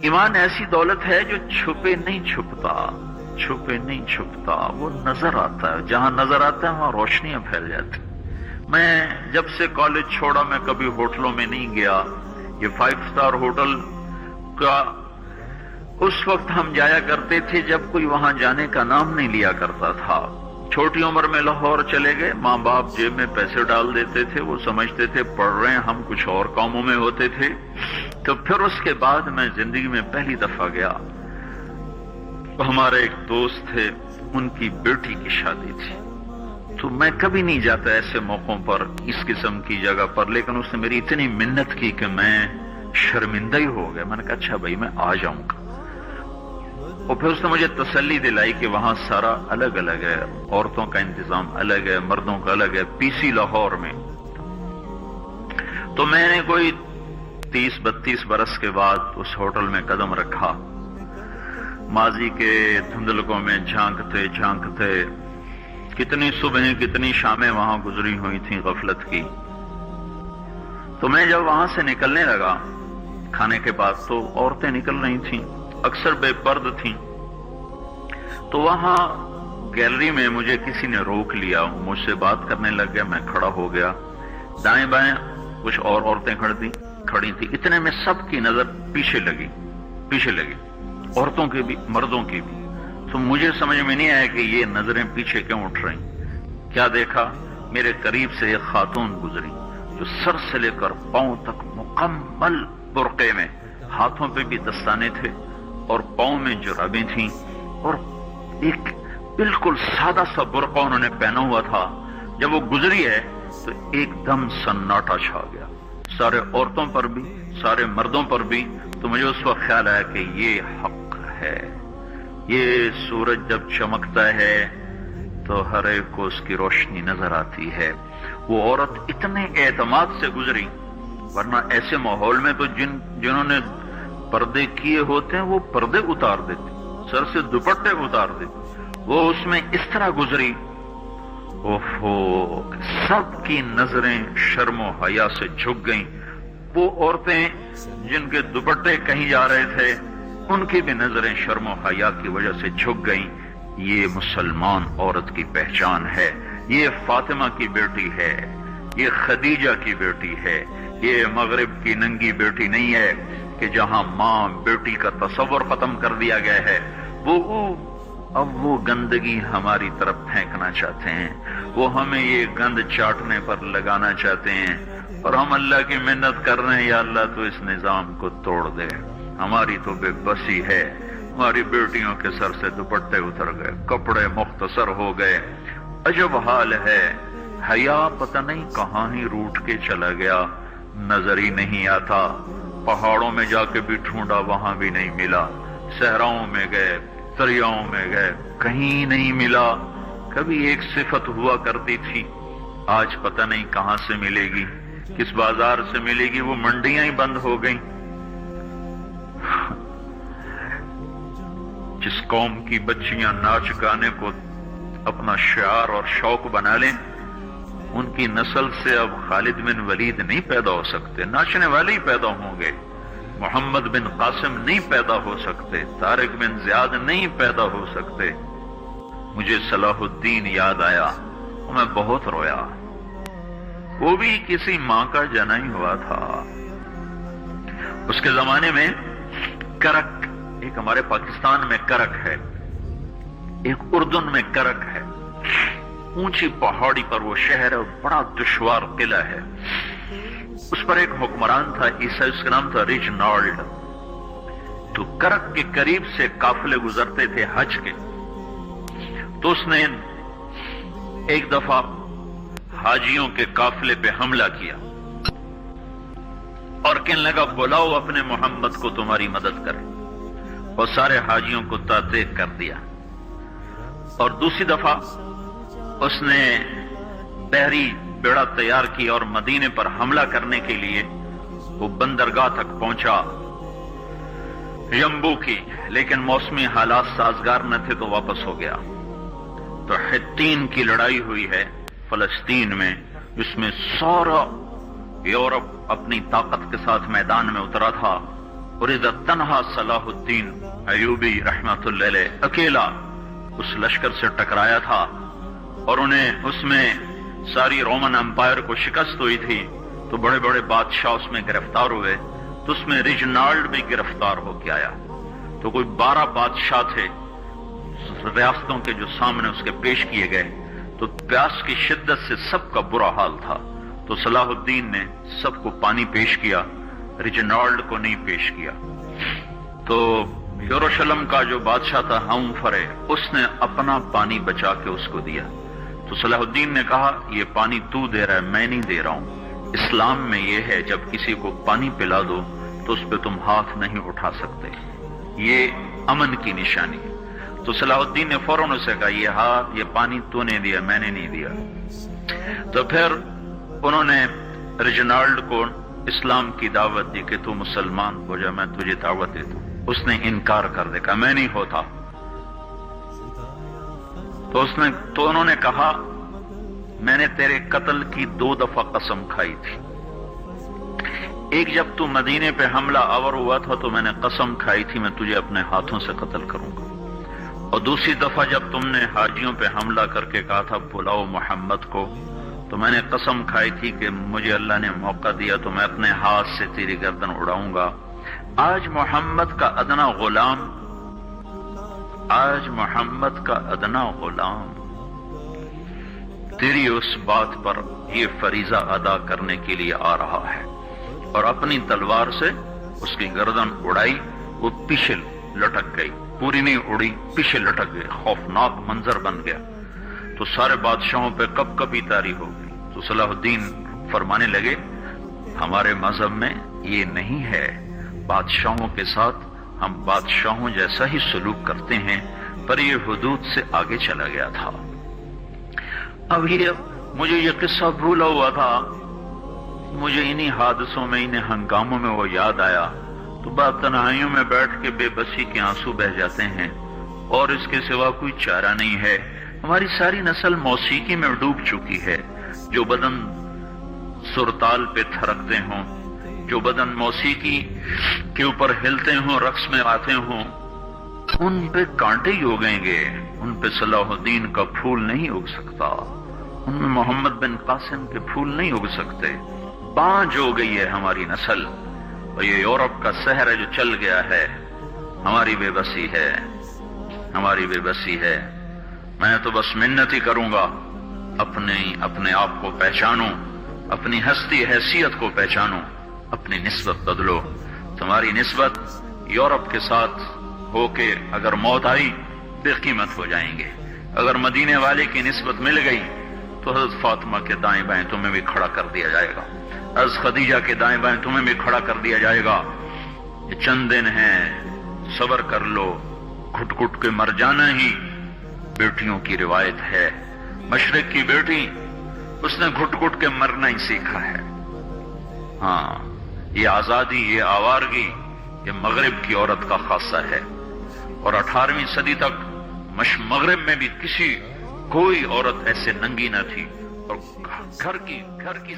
ایمان ایسی دولت ہے جو چھپے نہیں چھپتا، چھپے نہیں چھپتا، وہ نظر آتا ہے، جہاں نظر آتا ہے وہاں روشنیاں پھیل جاتی۔ میں جب سے کالج چھوڑا میں کبھی ہوٹلوں میں نہیں گیا۔ یہ 5 اسٹار ہوٹل کا اس وقت ہم جایا کرتے تھے جب کوئی وہاں جانے کا نام نہیں لیا کرتا تھا۔ چھوٹی عمر میں لاہور چلے گئے، ماں باپ جیب میں پیسے ڈال دیتے تھے، وہ سمجھتے تھے پڑھ رہے ہیں، ہم کچھ اور کاموں میں ہوتے تھے۔ تو پھر اس کے بعد میں زندگی میں پہلی دفعہ گیا، ہمارے ایک دوست تھے، ان کی بیٹی کی شادی تھی، تو میں کبھی نہیں جاتا ایسے موقعوں پر اس قسم کی جگہ پر، لیکن اس نے میری اتنی منت کی کہ میں شرمندہ ہی ہو گیا۔ میں نے کہا اچھا بھائی میں آ جاؤں گا، اور پھر اس نے مجھے تسلی دلائی کہ وہاں سارا الگ الگ ہے، عورتوں کا انتظام الگ ہے، مردوں کا الگ ہے، پی سی لاہور میں۔ تو میں نے کوئی 30-32 برس کے بعد اس ہوٹل میں قدم رکھا، ماضی کے دھندلکوں میں جھانکتے جھانکتے کتنی صبحیں کتنی شامیں وہاں گزری ہوئی تھیں غفلت کی۔ تو میں جب وہاں سے نکلنے لگا کھانے کے بعد، تو عورتیں نکل رہی تھیں، اکثر بے پرد تھیں، تو وہاں گیلری میں مجھے کسی نے روک لیا، مجھ سے بات کرنے لگ گیا، میں کھڑا ہو گیا، دائیں بائیں کچھ اور عورتیں کھڑی تھی، اتنے میں سب کی نظر پیچھے لگی، عورتوں کی بھی مردوں کی بھی۔ تو مجھے سمجھ میں نہیں آیا کہ یہ نظریں پیچھے کیوں اٹھ رہی۔ کیا دیکھا، میرے قریب سے ایک خاتون گزری جو سر سے لے کر پاؤں تک مکمل برقعے میں، ہاتھوں پہ بھی دستانے تھے اور پاؤں میں جرابیں تھیں، اور ایک بالکل سادہ سا برقع انہوں نے پہنا ہوا تھا۔ جب وہ گزری ہے تو ایک دم سناٹا چھا گیا، سارے عورتوں پر بھی سارے مردوں پر بھی۔ تو مجھے اس وقت خیال آیا کہ یہ حق ہے، یہ سورج جب چمکتا ہے تو ہر ایک کو اس کی روشنی نظر آتی ہے۔ وہ عورت اتنے اعتماد سے گزری، ورنہ ایسے ماحول میں تو جنہوں نے پردے کیے ہوتے ہیں وہ پردے اتار دیتے، سر سے دوپٹے اتار دیتے، وہ اس میں اس طرح گزری، اوہو، سب کی نظریں شرم و حیا سے جھک گئیں۔ وہ عورتیں جن کے دوپٹے کہیں جا رہے تھے ان کی بھی نظریں شرم و حیا کی وجہ سے جھک گئیں۔ یہ مسلمان عورت کی پہچان ہے، یہ فاطمہ کی بیٹی ہے، یہ خدیجہ کی بیٹی ہے، یہ مغرب کی ننگی بیٹی نہیں ہے کہ جہاں ماں بیٹی کا تصور ختم کر دیا گیا ہے۔ اب وہ گندگی ہماری طرف پھینکنا چاہتے ہیں، وہ ہمیں یہ گند چاٹنے پر لگانا چاہتے ہیں، اور ہم اللہ کی منت کر رہے ہیں یا اللہ تو اس نظام کو توڑ دے۔ ہماری تو بے بسی ہے، ہماری بیٹیوں کے سر سے دوپٹے اتر گئے، کپڑے مختصر ہو گئے، عجب حال ہے۔ حیا پتہ نہیں کہاں ہی روٹ کے چلا گیا، نظر ہی نہیں آتا۔ پہاڑوں میں جا کے بھی ڈھونڈا، وہاں بھی نہیں ملا، صحراؤں میں گئے، دریاؤں میں گئے، کہیں نہیں ملا۔ کبھی ایک صفت ہوا کرتی تھی، آج پتہ نہیں کہاں سے ملے گی، کس بازار سے ملے گی، وہ منڈیاں ہی بند ہو گئیں۔ جس قوم کی بچیاں ناچ گانے کو اپنا شعار اور شوق بنا لیں، ان کی نسل سے اب خالد بن ولید نہیں پیدا ہو سکتے، ناچنے والے ہی پیدا ہوں گے۔ محمد بن قاسم نہیں پیدا ہو سکتے، طارق بن زیاد نہیں پیدا ہو سکتے۔ مجھے صلاح الدین یاد آیا، میں بہت رویا، وہ بھی کسی ماں کا جنا ہی ہوا تھا۔ اس کے زمانے میں کرک، ایک ہمارے پاکستان میں کرک ہے، ایک اردن میں کرک ہے، اونچی پہاڑی پر وہ شہر ہے، بڑا دشوار قلعہ ہے۔ اس پر ایک حکمران تھا عیسائی، اس کا نام تھا ریجنالڈ۔ تو کرک کے قریب سے قافلے گزرتے تھے حج کے، تو اس نے ایک دفعہ حاجیوں کے قافلے پہ حملہ کیا اور کہنے لگا بلاؤ اپنے محمد کو تمہاری مدد کرے، اور سارے حاجیوں کو تعطیق کر دیا۔ اور دوسری دفعہ اس نے بحری بیڑا تیار کی اور مدینے پر حملہ کرنے کے لیے وہ بندرگاہ تک پہنچا یمبو کی، لیکن موسمی حالات سازگار نہ تھے تو واپس ہو گیا۔ تو حطین کی لڑائی ہوئی ہے فلسطین میں، جس میں سارا یورپ اپنی طاقت کے ساتھ میدان میں اترا تھا، اور اذا تنہا صلاح الدین ایوبی رحمۃ اللہ علیہ اکیلا اس لشکر سے ٹکرایا تھا اور انہیں اس میں ساری رومن امپائر کو شکست ہوئی تھی، تو بڑے بڑے بادشاہ اس میں گرفتار ہوئے، تو اس میں ریجنالڈ بھی گرفتار ہو کے آیا۔ تو کوئی 12 بادشاہ تھے ریاستوں کے جو سامنے اس کے پیش کیے گئے، تو پیاس کی شدت سے سب کا برا حال تھا، تو صلاح الدین نے سب کو پانی پیش کیا، ریجنالڈ کو نہیں پیش کیا۔ تو یروشلم کا جو بادشاہ تھا ہمفرے، اس نے اپنا پانی بچا کے اس کو دیا۔ تو صلاح الدین نے کہا یہ پانی تو دے رہا ہے، میں نہیں دے رہا ہوں۔ اسلام میں یہ ہے جب کسی کو پانی پلا دو تو اس پہ تم ہاتھ نہیں اٹھا سکتے، یہ امن کی نشانی ہے۔ تو صلاح الدین نے فوراً اسے کہا یہ پانی تو نے دیا، میں نے نہیں دیا۔ تو پھر انہوں نے ریجنالڈ کو اسلام کی دعوت دی کہ تو مسلمان ہو جا، میں تجھے دعوت دیتا ہوں۔ اس نے انکار کر دیا، کہا میں نہیں ہوتا۔ تو انہوں نے کہا میں نے تیرے قتل کی 2 دفعہ قسم کھائی تھی، ایک جب تو مدینے پہ حملہ آور ہوا تھا تو میں نے قسم کھائی تھی میں تجھے اپنے ہاتھوں سے قتل کروں گا، اور دوسری دفعہ جب تم نے حاجیوں پہ حملہ کر کے کہا تھا بلاؤ محمد کو، تو میں نے قسم کھائی تھی کہ مجھے اللہ نے موقع دیا تو میں اپنے ہاتھ سے تیری گردن اڑاؤں گا۔ آج محمد کا ادنا غلام تیری اس بات پر یہ فریضہ ادا کرنے کے لیے آ رہا ہے، اور اپنی تلوار سے اس کی گردن اڑائی، وہ پیچھے لٹک گئی، پوری نہیں اڑی، پیچھے لٹک گئی، خوفناک منظر بن گیا۔ تو سارے بادشاہوں پہ کب کبھی طاری ہو گئی۔ تو صلاح الدین فرمانے لگے ہمارے مذہب میں یہ نہیں ہے، بادشاہوں کے ساتھ ہم بادشاہوں جیسا ہی سلوک کرتے ہیں، پر یہ حدود سے آگے چلا گیا تھا۔ اب مجھے یہ قصہ بھولا ہوا تھا، مجھے انہی حادثوں میں، انہی ہنگاموں میں وہ یاد آیا، تو بعد تنہائیوں میں بیٹھ کے بے بسی کے آنسو بہہ جاتے ہیں، اور اس کے سوا کوئی چارہ نہیں ہے۔ ہماری ساری نسل موسیقی میں ڈوب چکی ہے، جو بدن سرتال پہ تھرکتے ہوں، جو بدن موسیقی کے اوپر ہلتے ہوں، رقص میں آتے ہوں، ان پہ کانٹے ہی اگیں گے، ان پہ صلاح الدین کا پھول نہیں اگ سکتا، ان میں محمد بن قاسم کے پھول نہیں اگ سکتے۔ بانجھ ہو گئی ہے ہماری نسل، اور یہ یورپ کا سحر ہے جو چل گیا ہے، ہماری بے بسی ہے، ہماری بے بسی ہے۔ میں تو بس منت ہی کروں گا اپنے آپ کو پہچانو، اپنی ہستی حیثیت کو پہچانو، اپنی نسبت بدلو۔ تمہاری نسبت یورپ کے ساتھ ہو کے اگر موت آئی بے قیمت ہو جائیں گے، اگر مدینے والے کی نسبت مل گئی تو حضرت فاطمہ کے دائیں بائیں تمہیں بھی کھڑا کر دیا جائے گا، حضرت خدیجہ کے دائیں بائیں تمہیں بھی کھڑا کر دیا جائے گا۔ یہ چند دن ہیں، صبر کر لو، گھٹ گھٹ کے مر جانا ہی بیٹیوں کی روایت ہے۔ مشرق کی بیٹی اس نے گھٹ گھٹ کے مرنا ہی سیکھا ہے۔ ہاں، یہ آزادی، یہ آوارگی، یہ مغرب کی عورت کا خاصہ ہے، اور 18ویں صدی تک مغرب میں بھی کوئی عورت ایسے ننگی نہ تھی، اور گھر کی